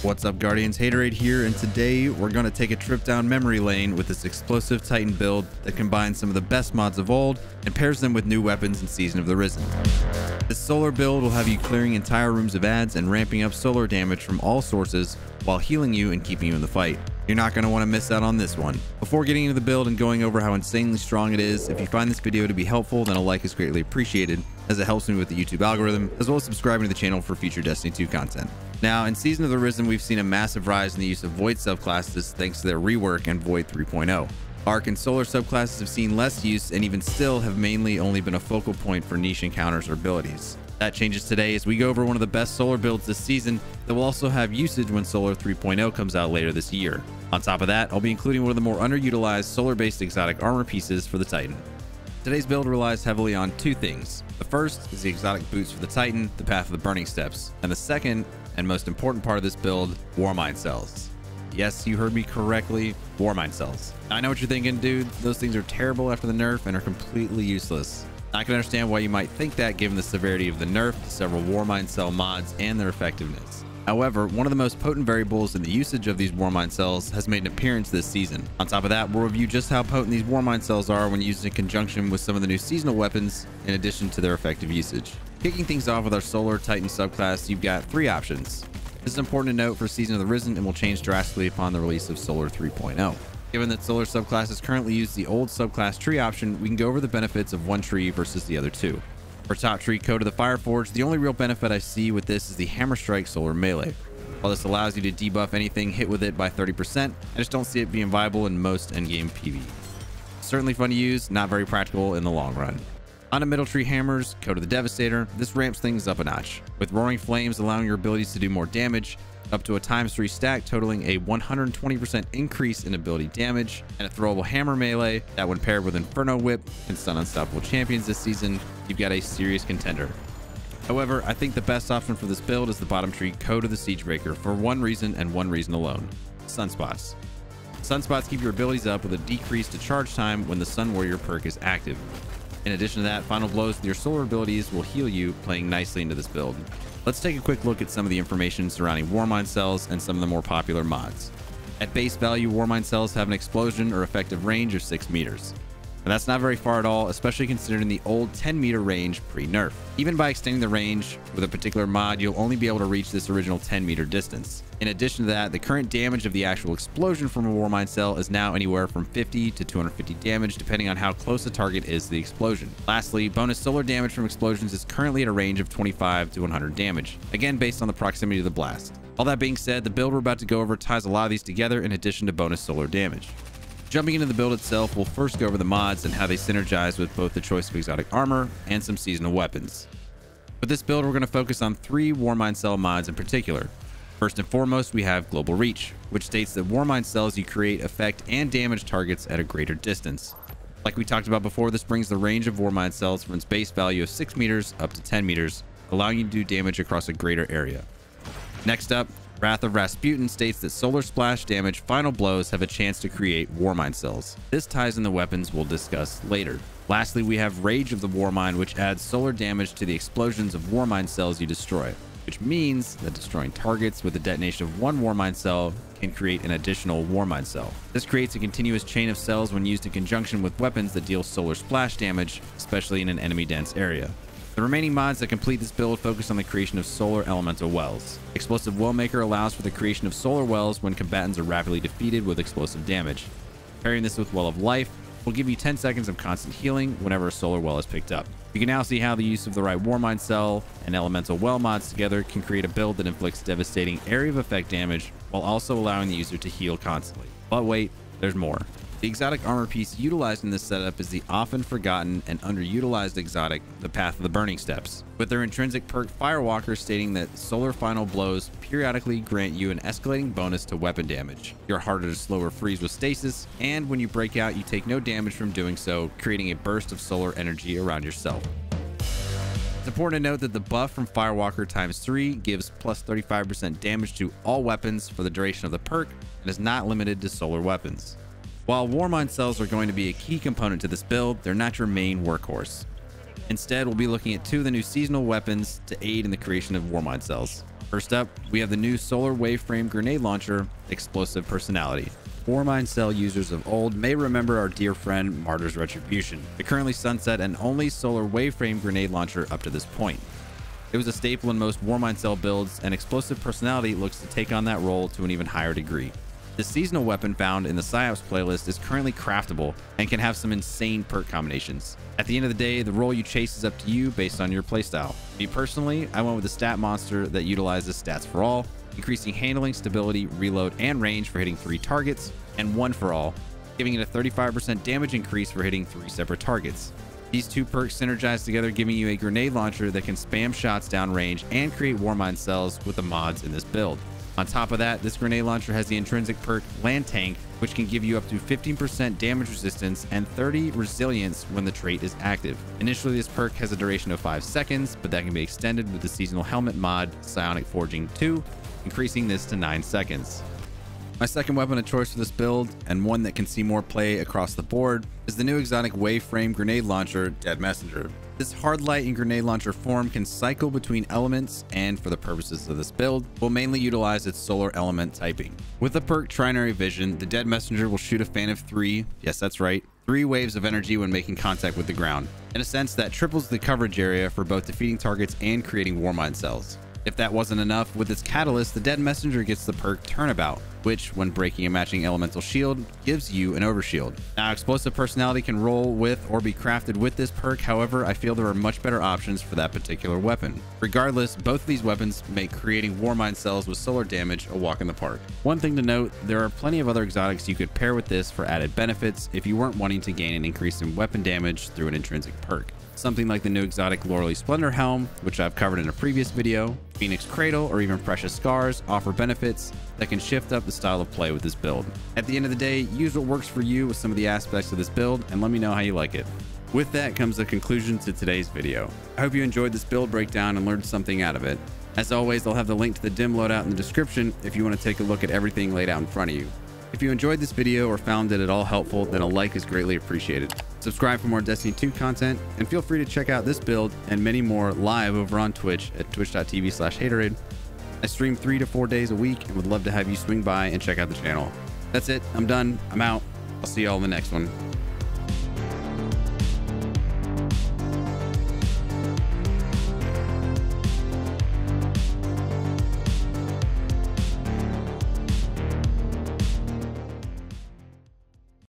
What's up, Guardians? Haaaterade here, and today we're going to take a trip down memory lane with this explosive Titan build that combines some of the best mods of old and pairs them with new weapons in Season of the Risen. This solar build will have you clearing entire rooms of ads and ramping up solar damage from all sources while healing you and keeping you in the fight. You're not going to want to miss out on this one. Before getting into the build and going over how insanely strong it is, if you find this video to be helpful, then a like is greatly appreciated, as it helps me with the YouTube algorithm, as well as subscribing to the channel for future Destiny 2 content. Now, in Season of the Risen, we've seen a massive rise in the use of Void subclasses thanks to their rework and Void 3.0. Arc and Solar subclasses have seen less use and even still have mainly only been a focal point for niche encounters or abilities. That changes today as we go over one of the best Solar builds this season that will also have usage when Solar 3.0 comes out later this year. On top of that, I'll be including one of the more underutilized Solar-based exotic armor pieces for the Titan. Today's build relies heavily on two things. The first is the exotic boots for the Titan, the Path of the Burning Steps, and the second and most important part of this build, Warmind Cells. Yes, you heard me correctly, Warmind Cells. I know what you're thinking, dude. Those things are terrible after the nerf and are completely useless. I can understand why you might think that given the severity of the nerf to several Warmind Cell mods and their effectiveness. However, one of the most potent variables in the usage of these Warmind Cells has made an appearance this season. On top of that, we'll review just how potent these Warmind Cells are when used in conjunction with some of the new seasonal weapons, in addition to their effective usage. Kicking things off with our Solar Titan subclass, you've got three options. This is important to note for Season of the Risen and will change drastically upon the release of Solar 3.0. Given that Solar subclasses currently use the old subclass tree option, we can go over the benefits of one tree versus the other two. For top tree, Code of the Fireforge, the only real benefit I see with this is the Hammer Strike Solar Melee. While this allows you to debuff anything hit with it by 30%, I just don't see it being viable in most endgame PvE. Certainly fun to use, not very practical in the long run. On to middle tree hammers, Code of the Devastator, this ramps things up a notch, with Roaring Flames allowing your abilities to do more damage, up to a ×3 stack totaling a 120% increase in ability damage, and a throwable hammer melee that when paired with Inferno Whip can stun unstoppable champions this season. You've got a serious contender. However, I think the best option for this build is the bottom tree Code of the Siegebreaker for one reason and one reason alone: Sunspots. Sunspots keep your abilities up with a decrease to charge time when the Sun Warrior perk is active. In addition to that, final blows with your solar abilities will heal you, playing nicely into this build. Let's take a quick look at some of the information surrounding Warmind Cells and some of the more popular mods. At base value, Warmind Cells have an explosion or effective range of 6 meters. And that's not very far at all, especially considering the old 10-meter range pre-nerf. Even by extending the range with a particular mod, you'll only be able to reach this original 10-meter distance. In addition to that, the current damage of the actual explosion from a Warmind Cell is now anywhere from 50 to 250 damage, depending on how close the target is to the explosion. Lastly, bonus solar damage from explosions is currently at a range of 25 to 100 damage, again based on the proximity to the blast. All that being said, the build we're about to go over ties a lot of these together in addition to bonus solar damage. Jumping into the build itself, we'll first go over the mods and how they synergize with both the choice of exotic armor and some seasonal weapons. With this build, we're going to focus on three Warmind Cell mods in particular. First and foremost, we have Global Reach, which states that Warmind Cells you create affect and damage targets at a greater distance. Like we talked about before, this brings the range of Warmind Cells from its base value of 6 meters up to 10 meters, allowing you to do damage across a greater area. Next up, Wrath of Rasputin states that solar splash damage final blows have a chance to create Warmind Cells. This ties in the weapons we'll discuss later. Lastly, we have Rage of the Warmind, which adds solar damage to the explosions of Warmind Cells you destroy, which means that destroying targets with the detonation of one Warmind Cell can create an additional Warmind Cell. This creates a continuous chain of cells when used in conjunction with weapons that deal solar splash damage, especially in an enemy dense area. The remaining mods that complete this build focus on the creation of solar elemental wells. Explosive Wellmaker allows for the creation of solar wells when combatants are rapidly defeated with explosive damage. Pairing this with Well of Life will give you 10 seconds of constant healing whenever a solar well is picked up. You can now see how the use of the right Warmind Cell and elemental well mods together can create a build that inflicts devastating area of effect damage while also allowing the user to heal constantly. But wait, there's more. The exotic armor piece utilized in this setup is the often forgotten and underutilized exotic, the Path of the Burning Steps, with their intrinsic perk Firewalker stating that solar final blows periodically grant you an escalating bonus to weapon damage. You're harder to slow or freeze with stasis, and when you break out, you take no damage from doing so, creating a burst of solar energy around yourself. It's important to note that the buff from Firewalker ×3 gives plus 35% damage to all weapons for the duration of the perk and is not limited to solar weapons. While Warmind Cells are going to be a key component to this build, they're not your main workhorse. Instead, we'll be looking at two of the new seasonal weapons to aid in the creation of Warmind Cells. First up, we have the new Solar Waveframe Grenade Launcher, Explosive Personality. Warmind Cell users of old may remember our dear friend Martyr's Retribution, the currently sunset and only Solar Waveframe Grenade Launcher up to this point. It was a staple in most Warmind Cell builds, and Explosive Personality looks to take on that role to an even higher degree. The seasonal weapon found in the PsyOps playlist is currently craftable and can have some insane perk combinations. At the end of the day, the role you chase is up to you based on your playstyle. Me personally, I went with a stat monster that utilizes stats for all, increasing handling, stability, reload, and range for hitting 3 targets, and 1 for all, giving it a 35% damage increase for hitting 3 separate targets. These 2 perks synergize together, giving you a grenade launcher that can spam shots downrange and create Warmind Cells with the mods in this build. On top of that, this grenade launcher has the intrinsic perk Land Tank, which can give you up to 15% damage resistance and 30 resilience when the trait is active. Initially, this perk has a duration of 5 seconds, but that can be extended with the seasonal helmet mod Psionic Forging 2, increasing this to 9 seconds. My second weapon of choice for this build, and one that can see more play across the board, is the new exotic Waveframe Grenade Launcher, Dead Messenger. This hard light and grenade launcher form can cycle between elements, and for the purposes of this build, will mainly utilize its solar element typing. With the perk Trinary Vision, the Dead Messenger will shoot a fan of 3, yes that's right, 3 waves of energy when making contact with the ground. In a sense, that triples the coverage area for both defeating targets and creating Warmind Cells. If that wasn't enough, with its catalyst, the Dead Messenger gets the perk Turnabout, which, when breaking a matching elemental shield, gives you an overshield. Now, Explosive Personality can roll with or be crafted with this perk, however, I feel there are much better options for that particular weapon. Regardless, both of these weapons make creating Warmind Cells with solar damage a walk in the park. One thing to note, there are plenty of other exotics you could pair with this for added benefits if you weren't wanting to gain an increase in weapon damage through an intrinsic perk. Something like the new exotic LORELEY Splendor Helm, which I've covered in a previous video, Phoenix Cradle, or even Precious Scars offer benefits that can shift up the style of play with this build. At the end of the day, use what works for you with some of the aspects of this build and let me know how you like it. With that comes the conclusion to today's video. I hope you enjoyed this build breakdown and learned something out of it. As always, I'll have the link to the dim loadout in the description if you want to take a look at everything laid out in front of you. If you enjoyed this video or found it at all helpful, then a like is greatly appreciated. Subscribe for more Destiny 2 content, and feel free to check out this build and many more live over on Twitch at twitch.tv/Haaaterade. I stream 3 to 4 days a week and would love to have you swing by and check out the channel. That's it. I'm done. I'm out. I'll see you all in the next one.